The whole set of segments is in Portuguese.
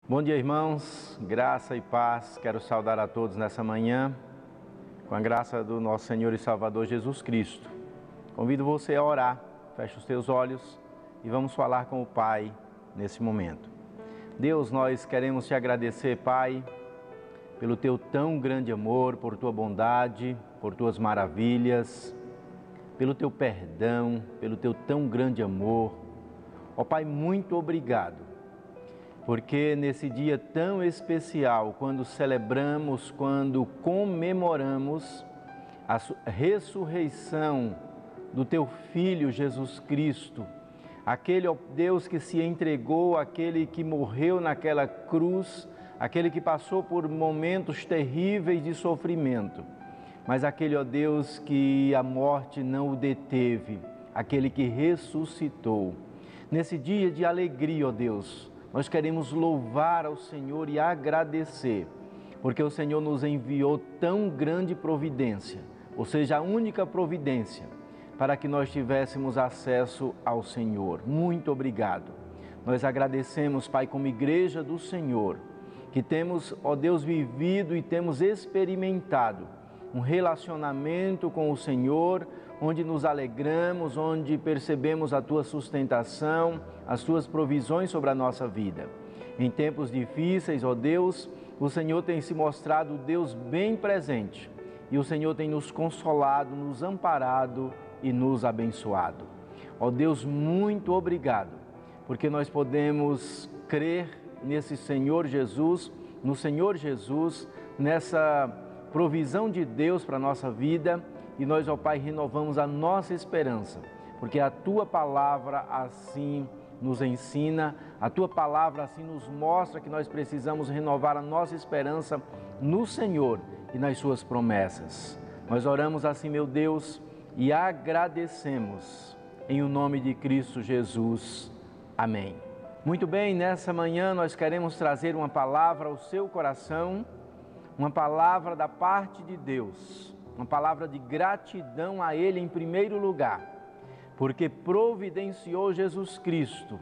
Bom dia, irmãos, graça e paz. Quero saudar a todos nessa manhã, com a graça do nosso Senhor e Salvador Jesus Cristo. Convido você a orar, feche os teus olhos e vamos falar com o Pai nesse momento. Deus, nós queremos te agradecer, Pai, pelo teu tão grande amor, por tua bondade, por tuas maravilhas, pelo teu perdão, pelo teu tão grande amor. Ó Pai, muito obrigado. Porque nesse dia tão especial, quando celebramos, quando comemoramos a ressurreição do Teu Filho Jesus Cristo, aquele, ó Deus, que se entregou, aquele que morreu naquela cruz, aquele que passou por momentos terríveis de sofrimento, mas aquele, ó Deus, que a morte não o deteve, aquele que ressuscitou. Nesse dia de alegria, ó Deus, nós queremos louvar ao Senhor e agradecer, porque o Senhor nos enviou tão grande providência, ou seja, a única providência, para que nós tivéssemos acesso ao Senhor. Muito obrigado. Nós agradecemos, Pai, como igreja do Senhor, que temos, ó Deus, vivido e temos experimentado um relacionamento com o Senhor, onde nos alegramos, onde percebemos a Tua sustentação, as Tuas provisões sobre a nossa vida. Em tempos difíceis, ó Deus, o Senhor tem se mostrado Deus bem presente e o Senhor tem nos consolado, nos amparado e nos abençoado. Ó Deus, muito obrigado, porque nós podemos crer nesse Senhor Jesus, no Senhor Jesus, nessa provisão de Deus para a nossa vida. E nós, ó Pai, renovamos a nossa esperança, porque a Tua palavra assim nos ensina, a Tua palavra assim nos mostra que nós precisamos renovar a nossa esperança no Senhor e nas Suas promessas. Nós oramos assim, meu Deus, e agradecemos em o nome de Cristo Jesus. Amém. Muito bem, nessa manhã nós queremos trazer uma palavra ao seu coração, uma palavra da parte de Deus. Uma palavra de gratidão a Ele em primeiro lugar, porque providenciou Jesus Cristo,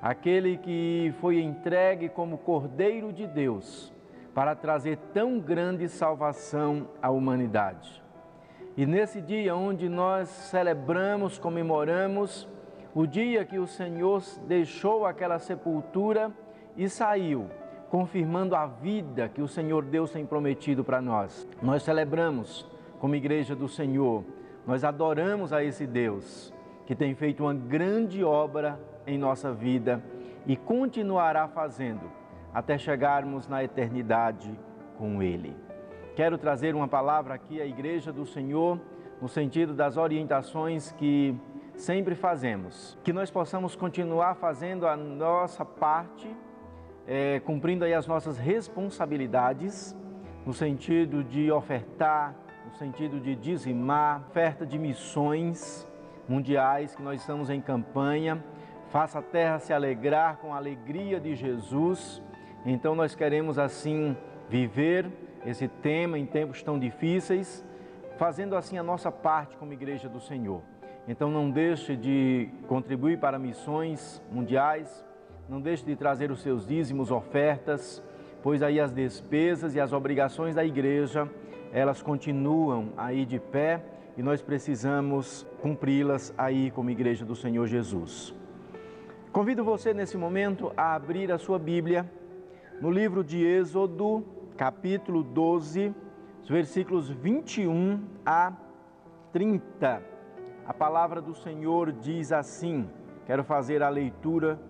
aquele que foi entregue como Cordeiro de Deus, para trazer tão grande salvação à humanidade. E nesse dia onde nós celebramos, comemoramos, o dia que o Senhor deixou aquela sepultura e saiu, confirmando a vida que o Senhor Deus tem prometido para nós. Nós celebramos como igreja do Senhor, nós adoramos a esse Deus que tem feito uma grande obra em nossa vida e continuará fazendo até chegarmos na eternidade com Ele. Quero trazer uma palavra aqui à igreja do Senhor no sentido das orientações que sempre fazemos, que nós possamos continuar fazendo a nossa parte, cumprindo aí as nossas responsabilidades no sentido de ofertar, no sentido de dizimar, oferta de missões mundiais que nós estamos em campanha. Faça a terra se alegrar com a alegria de Jesus. Então nós queremos assim viver esse tema em tempos tão difíceis, fazendo assim a nossa parte como igreja do Senhor. Então não deixe de contribuir para missões mundiais, não deixe de trazer os seus dízimos, ofertas, pois aí as despesas e as obrigações da igreja, elas continuam aí de pé e nós precisamos cumpri-las aí como igreja do Senhor Jesus. Convido você nesse momento a abrir a sua Bíblia no livro de Êxodo, capítulo 12, os versículos 21 a 30. A palavra do Senhor diz assim, quero fazer a leitura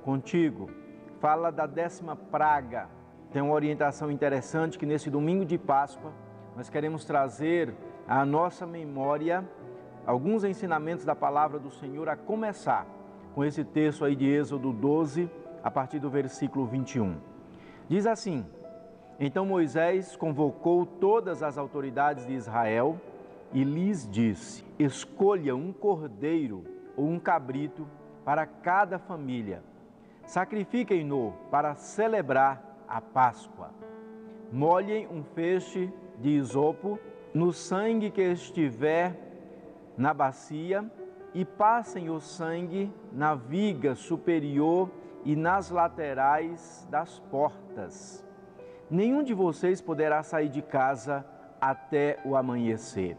contigo. Fala da 10ª praga. Tem uma orientação interessante que nesse domingo de Páscoa nós queremos trazer à nossa memória alguns ensinamentos da palavra do Senhor, a começar com esse texto aí de Êxodo 12, a partir do versículo 21. Diz assim: Então Moisés convocou todas as autoridades de Israel e lhes disse: Escolha um cordeiro ou um cabrito para cada família. Sacrifiquem-no para celebrar a Páscoa. Molhem um feixe de isopo no sangue que estiver na bacia e passem o sangue na viga superior e nas laterais das portas. Nenhum de vocês poderá sair de casa até o amanhecer.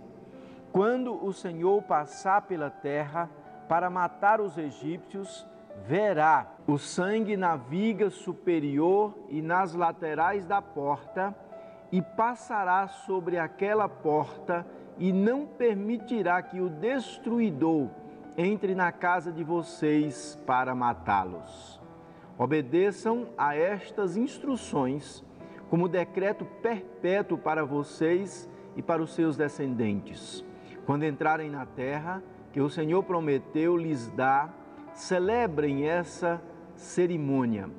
Quando o Senhor passar pela terra para matar os egípcios, verá o sangue na viga superior e nas laterais da porta, e passará sobre aquela porta e não permitirá que o destruidor entre na casa de vocês para matá-los. Obedeçam a estas instruções como decreto perpétuo para vocês e para os seus descendentes. Quando entrarem na terra que o Senhor prometeu lhes dar, celebrem essa cerimônia.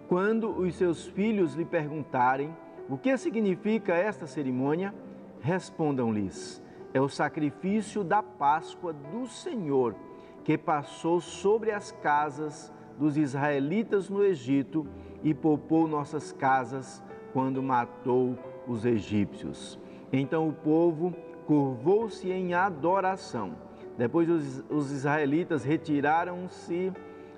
Quando os seus filhos lhe perguntarem o que significa esta cerimônia, respondam-lhes: é o sacrifício da Páscoa do Senhor, que passou sobre as casas dos israelitas no Egito e poupou nossas casas quando matou os egípcios. Então o povo curvou-se em adoração. Depois os israelitas retiraram-se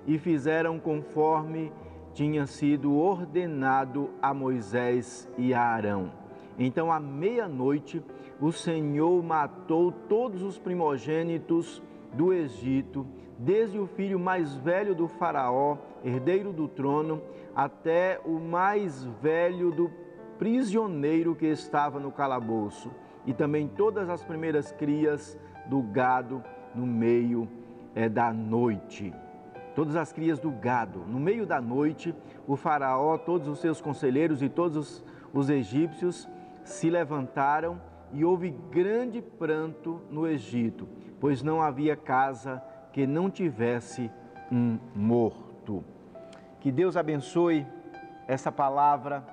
e fizeram conforme tinha sido ordenado a Moisés e a Arão. Então, à meia-noite, o Senhor matou todos os primogênitos do Egito, desde o filho mais velho do faraó, herdeiro do trono, até o mais velho do prisioneiro que estava no calabouço, e também todas as primeiras crias do gado no meio da noite. Todas as crias do gado. No meio da noite, o faraó, todos os seus conselheiros e todos os egípcios se levantaram e houve grande pranto no Egito, pois não havia casa que não tivesse um morto. Que Deus abençoe essa palavra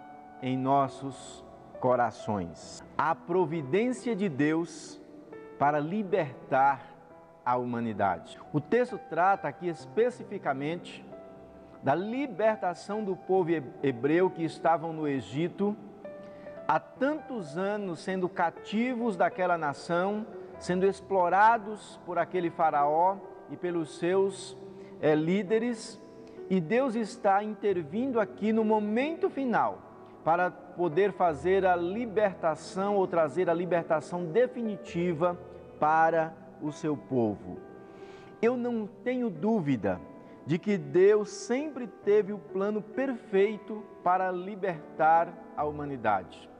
em nossos corações. A providência de Deus para libertar a humanidade. O texto trata aqui especificamente da libertação do povo hebreu que estavam no Egito há tantos anos, sendo cativos daquela nação, sendo explorados por aquele faraó e pelos seus líderes, e Deus está intervindo aqui no momento final para poder fazer a libertação ou trazer a libertação definitiva para o seu povo. Eu não tenho dúvida de que Deus sempre teve o plano perfeito para libertar a humanidade.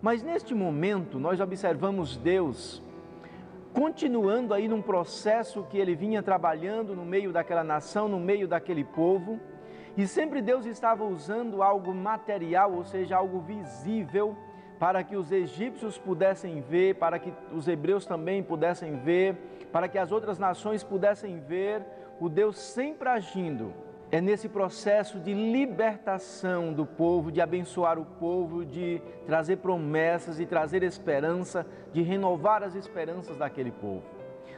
Mas neste momento nós observamos Deus continuando aí num processo que ele vinha trabalhando no meio daquela nação, no meio daquele povo, e sempre Deus estava usando algo material, ou seja, algo visível, para que os egípcios pudessem ver, para que os hebreus também pudessem ver, para que as outras nações pudessem ver o Deus sempre agindo. É nesse processo de libertação do povo, de abençoar o povo, de trazer promessas, de trazer esperança, de renovar as esperanças daquele povo.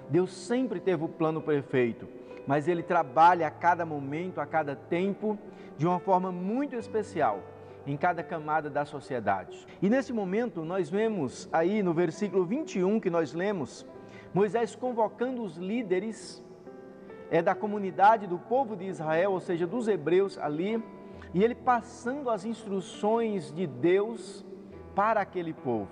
Deus sempre teve o plano perfeito, mas Ele trabalha a cada momento, a cada tempo, de uma forma muito especial, em cada camada da sociedade. E nesse momento nós vemos aí no versículo 21 que nós lemos, Moisés convocando os líderes da comunidade do povo de Israel, ou seja, dos hebreus ali, e ele passando as instruções de Deus para aquele povo.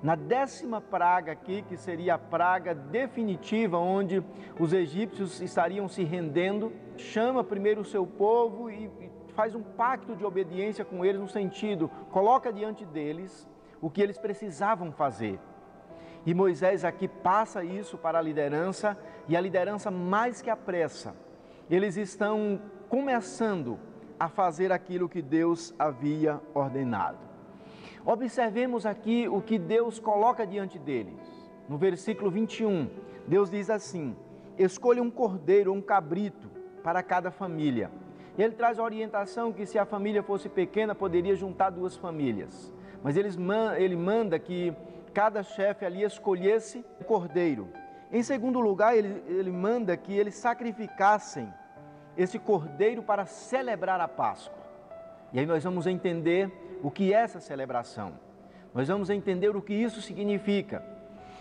Na 10ª praga aqui, que seria a praga definitiva, onde os egípcios estariam se rendendo, chama primeiro o seu povo e faz um pacto de obediência com eles, no sentido, coloca diante deles o que eles precisavam fazer. E Moisés aqui passa isso para a liderança, e a liderança mais que apressa. Eles estão começando a fazer aquilo que Deus havia ordenado. Observemos aqui o que Deus coloca diante deles. No versículo 21, Deus diz assim: escolha um cordeiro ou um cabrito para cada família. Ele traz a orientação que se a família fosse pequena, poderia juntar 2 famílias. Mas ele manda que cada chefe ali escolhesse um cordeiro. Em segundo lugar, ele manda que eles sacrificassem esse cordeiro para celebrar a Páscoa. E aí nós vamos entender o que é essa celebração. Nós vamos entender o que isso significa.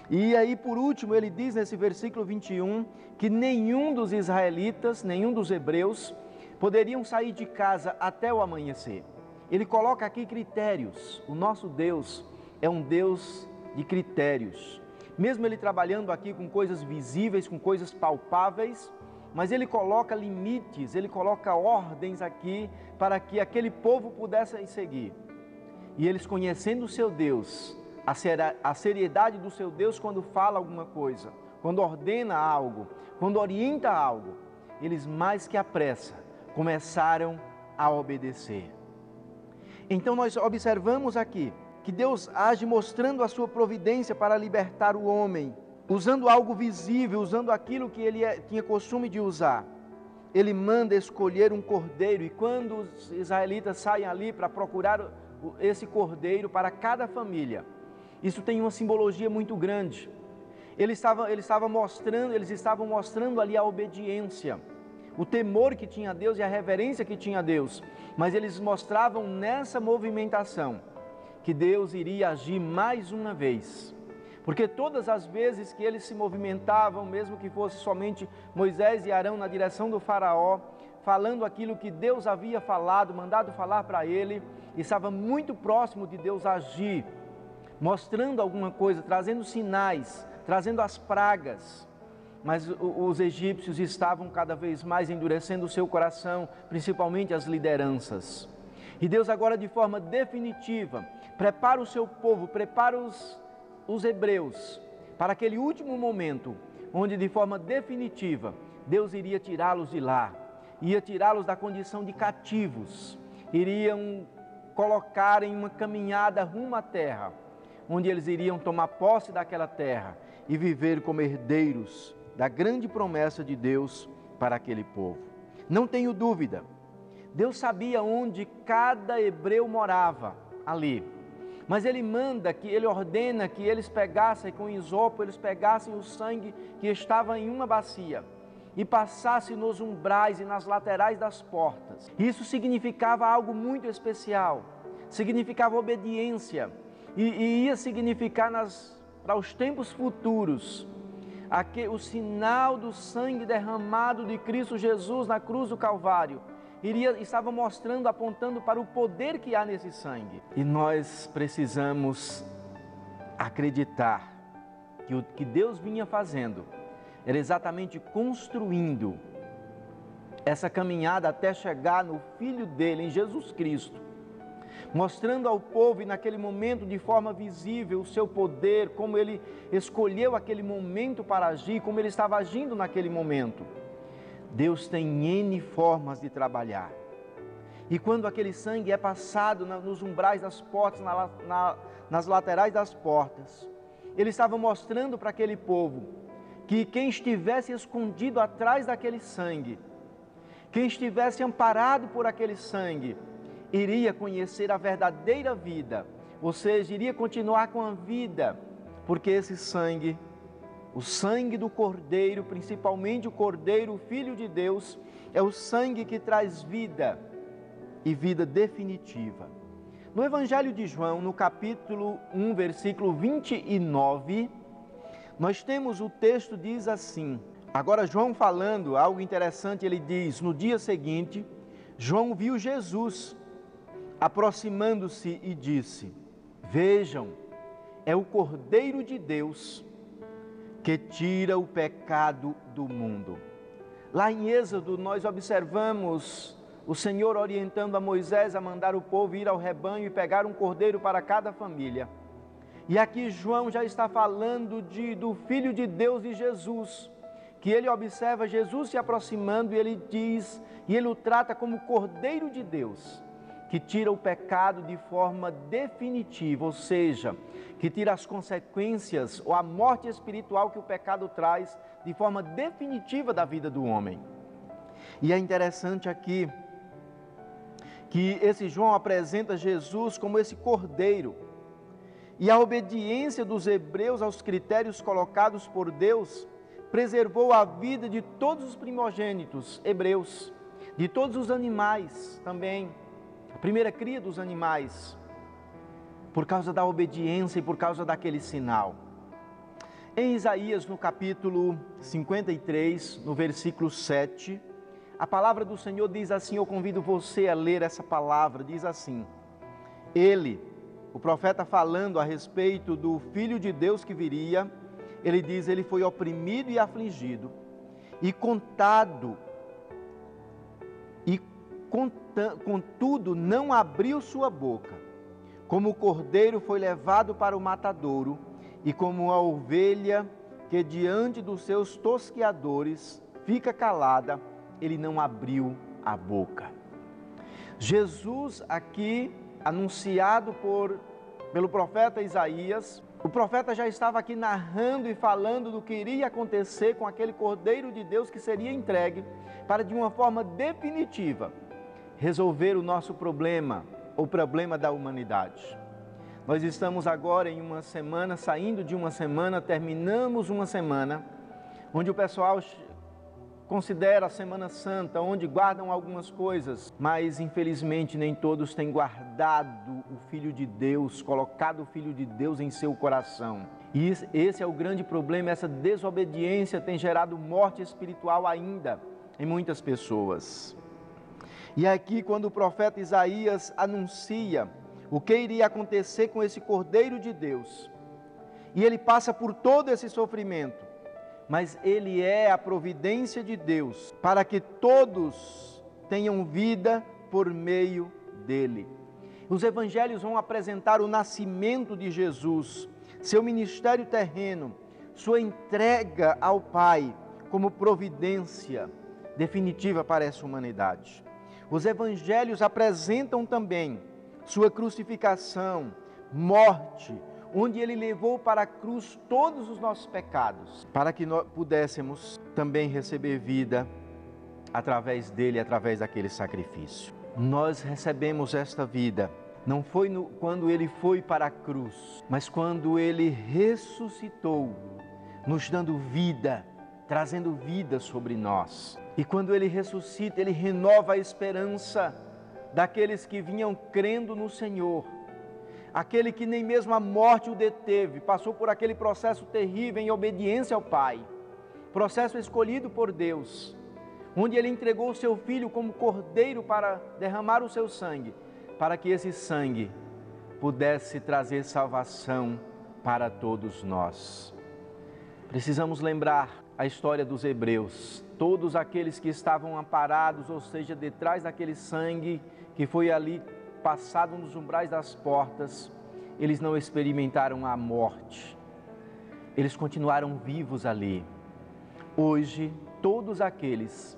E aí, por último, ele diz nesse versículo 21 que nenhum dos israelitas, nenhum dos hebreus, poderiam sair de casa até o amanhecer. Ele coloca aqui critérios. O nosso Deus é um Deus de critérios. Mesmo ele trabalhando aqui com coisas visíveis, com coisas palpáveis, mas ele coloca limites, ele coloca ordens aqui para que aquele povo pudesse seguir. E eles, conhecendo o seu Deus, a seriedade do seu Deus quando fala alguma coisa, quando ordena algo, quando orienta algo, eles mais que à pressa começaram a obedecer. Então nós observamos aqui que Deus age mostrando a sua providência para libertar o homem, usando algo visível, usando aquilo que ele tinha costume de usar. Ele manda escolher um cordeiro, e quando os israelitas saem ali para procurar esse cordeiro para cada família, isso tem uma simbologia muito grande. Eles estavam mostrando ali a obediência, o temor que tinha a Deus e a reverência que tinha a Deus, mas eles mostravam nessa movimentação que Deus iria agir mais uma vez, porque todas as vezes que eles se movimentavam, mesmo que fosse somente Moisés e Arão na direção do faraó, falando aquilo que Deus havia falado, mandado falar para ele, estava muito próximo de Deus agir, mostrando alguma coisa, trazendo sinais, trazendo as pragas. Mas os egípcios estavam cada vez mais endurecendo o seu coração, principalmente as lideranças. E Deus agora, de forma definitiva, prepara o seu povo, prepara os hebreus para aquele último momento, onde de forma definitiva Deus iria tirá-los de lá, ia tirá-los da condição de cativos, iriam colocar em uma caminhada rumo à terra, onde eles iriam tomar posse daquela terra e viver como herdeiros da grande promessa de Deus para aquele povo. Não tenho dúvida, Deus sabia onde cada hebreu morava ali, mas Ele ordena que eles pegassem com isopo, eles pegassem o sangue que estava em uma bacia e passassem nos umbrais e nas laterais das portas. Isso significava algo muito especial, significava obediência e ia significar para os tempos futuros o sinal do sangue derramado de Cristo Jesus na cruz do Calvário. Estava mostrando, apontando para o poder que há nesse sangue. E nós precisamos acreditar que o que Deus vinha fazendo era exatamente construindo essa caminhada até chegar no Filho dele, em Jesus Cristo, mostrando ao povo, e naquele momento de forma visível, o seu poder, como ele escolheu aquele momento para agir, como ele estava agindo naquele momento. Deus tem N formas de trabalhar. E quando aquele sangue é passado nos umbrais das portas, nas laterais das portas, ele estava mostrando para aquele povo que quem estivesse escondido atrás daquele sangue, quem estivesse amparado por aquele sangue, iria conhecer a verdadeira vida, ou seja, iria continuar com a vida, porque esse sangue, o sangue do Cordeiro, principalmente o Cordeiro, o Filho de Deus, é o sangue que traz vida e vida definitiva. No Evangelho de João, no capítulo 1, versículo 29, nós temos o texto, diz assim, agora João falando algo interessante, ele diz, no dia seguinte, João viu Jesus aproximando-se e disse, vejam, é o Cordeiro de Deus que tira o pecado do mundo. Lá em Êxodo nós observamos o Senhor orientando a Moisés a mandar o povo ir ao rebanho e pegar um cordeiro para cada família. E aqui João já está falando do Filho de Deus, de Jesus, que ele observa Jesus se aproximando e ele diz, e ele o trata como Cordeiro de Deus, que tira o pecado de forma definitiva, ou seja, que tira as consequências ou a morte espiritual que o pecado traz de forma definitiva da vida do homem. E é interessante aqui que esse João apresenta Jesus como esse Cordeiro, e a obediência dos hebreus aos critérios colocados por Deus preservou a vida de todos os primogênitos hebreus, de todos os animais também, a primeira cria dos animais, por causa da obediência e por causa daquele sinal. Em Isaías, no capítulo 53, no versículo 7, A palavra do Senhor diz assim, eu convido você a ler essa palavra, diz assim: ele, o profeta falando a respeito do Filho de Deus que viria, ele diz, ele foi oprimido e afligido, e contudo não abriu sua boca. Como o cordeiro foi levado para o matadouro, e como a ovelha que diante dos seus tosqueadores fica calada, ele não abriu a boca. Jesus aqui, anunciado pelo profeta Isaías, o profeta já estava aqui narrando e falando do que iria acontecer com aquele Cordeiro de Deus que seria entregue para, de uma forma definitiva, resolver o nosso problema, o problema da humanidade. Nós estamos agora em uma semana, saindo de uma semana, terminamos uma semana, onde o pessoal considera a Semana Santa, onde guardam algumas coisas, mas infelizmente nem todos têm guardado o Filho de Deus, colocado o Filho de Deus em seu coração. E esse é o grande problema, essa desobediência tem gerado morte espiritual ainda em muitas pessoas. E aqui, quando o profeta Isaías anuncia o que iria acontecer com esse Cordeiro de Deus, e ele passa por todo esse sofrimento, mas ele é a providência de Deus para que todos tenham vida por meio dele. Os evangelhos vão apresentar o nascimento de Jesus, seu ministério terreno, sua entrega ao Pai como providência definitiva para essa humanidade. Os evangelhos apresentam também sua crucificação, morte, onde ele levou para a cruz todos os nossos pecados, para que nós pudéssemos também receber vida através dele, através daquele sacrifício. Nós recebemos esta vida, não foi quando ele foi para a cruz, mas quando ele ressuscitou, nos dando vida, trazendo vida sobre nós. E quando ele ressuscita, ele renova a esperança daqueles que vinham crendo no Senhor. Aquele que nem mesmo a morte o deteve, passou por aquele processo terrível em obediência ao Pai, processo escolhido por Deus, onde ele entregou o seu Filho como cordeiro para derramar o seu sangue, para que esse sangue pudesse trazer salvação para todos nós. Precisamos lembrar a história dos hebreus, todos aqueles que estavam amparados, ou seja, detrás daquele sangue que foi ali passado nos umbrais das portas, eles não experimentaram a morte, eles continuaram vivos ali. Hoje, todos aqueles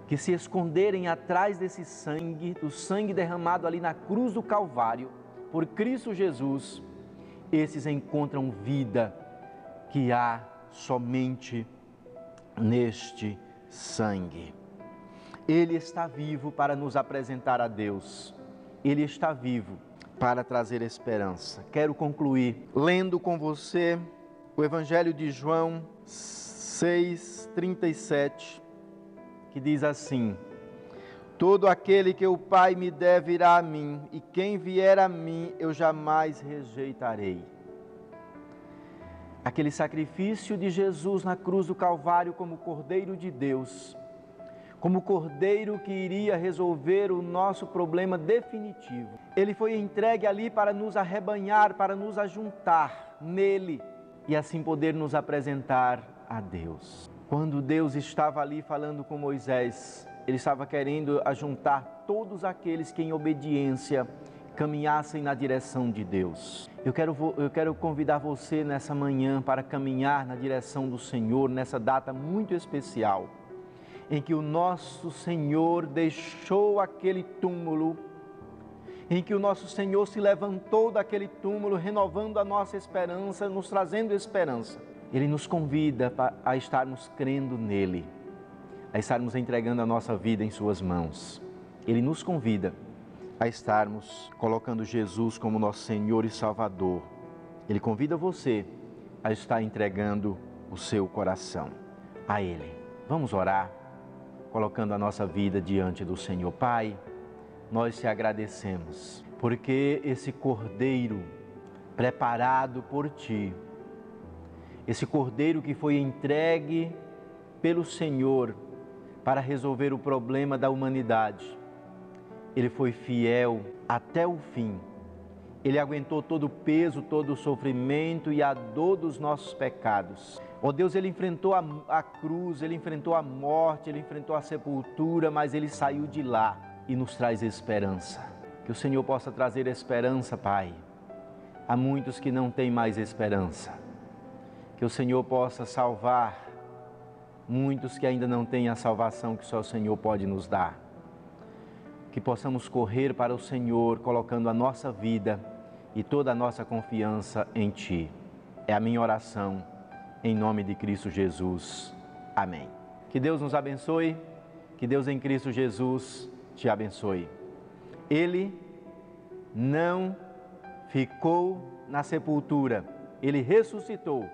que se esconderem atrás desse sangue, do sangue derramado ali na cruz do Calvário, por Cristo Jesus, esses encontram vida que há somente neste sangue. Ele está vivo para nos apresentar a Deus. Ele está vivo para trazer esperança. Quero concluir lendo com você o Evangelho de João 6:37, que diz assim: todo aquele que o Pai me der virá a mim, e quem vier a mim eu jamais rejeitarei. Aquele sacrifício de Jesus na cruz do Calvário como Cordeiro de Deus, como Cordeiro que iria resolver o nosso problema definitivo. Ele foi entregue ali para nos arrebanhar, para nos ajuntar nele e assim poder nos apresentar a Deus. Quando Deus estava ali falando com Moisés, ele estava querendo ajuntar todos aqueles que em obediência caminhassem na direção de Deus. Eu quero convidar você nessa manhã para caminhar na direção do Senhor, nessa data muito especial, em que o nosso Senhor deixou aquele túmulo, em que o nosso Senhor se levantou daquele túmulo, renovando a nossa esperança, nos trazendo esperança. Ele nos convida a estarmos crendo nele, a estarmos entregando a nossa vida em suas mãos. Ele nos convida a estarmos colocando Jesus como nosso Senhor e Salvador. Ele convida você a estar entregando o seu coração a Ele. Vamos orar, colocando a nossa vida diante do Senhor. Pai, nós te agradecemos, porque esse Cordeiro preparado por Ti, esse Cordeiro que foi entregue pelo Senhor para resolver o problema da humanidade. Ele foi fiel até o fim. Ele aguentou todo o peso, todo o sofrimento e a dor dos nossos pecados. Ó Deus, Ele enfrentou a cruz, Ele enfrentou a morte, Ele enfrentou a sepultura, mas Ele saiu de lá e nos traz esperança. Que o Senhor possa trazer esperança, Pai, a muitos que não têm mais esperança. Que o Senhor possa salvar muitos que ainda não têm a salvação que só o Senhor pode nos dar. Que possamos correr para o Senhor, colocando a nossa vida e toda a nossa confiança em Ti. É a minha oração, em nome de Cristo Jesus. Amém. Que Deus nos abençoe, que Deus em Cristo Jesus te abençoe. Ele não ficou na sepultura, Ele ressuscitou.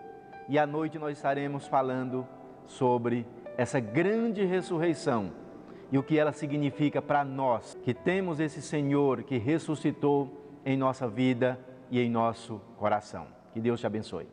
E à noite nós estaremos falando sobre essa grande ressurreição e o que ela significa para nós, que temos esse Senhor que ressuscitou em nossa vida e em nosso coração. Que Deus te abençoe.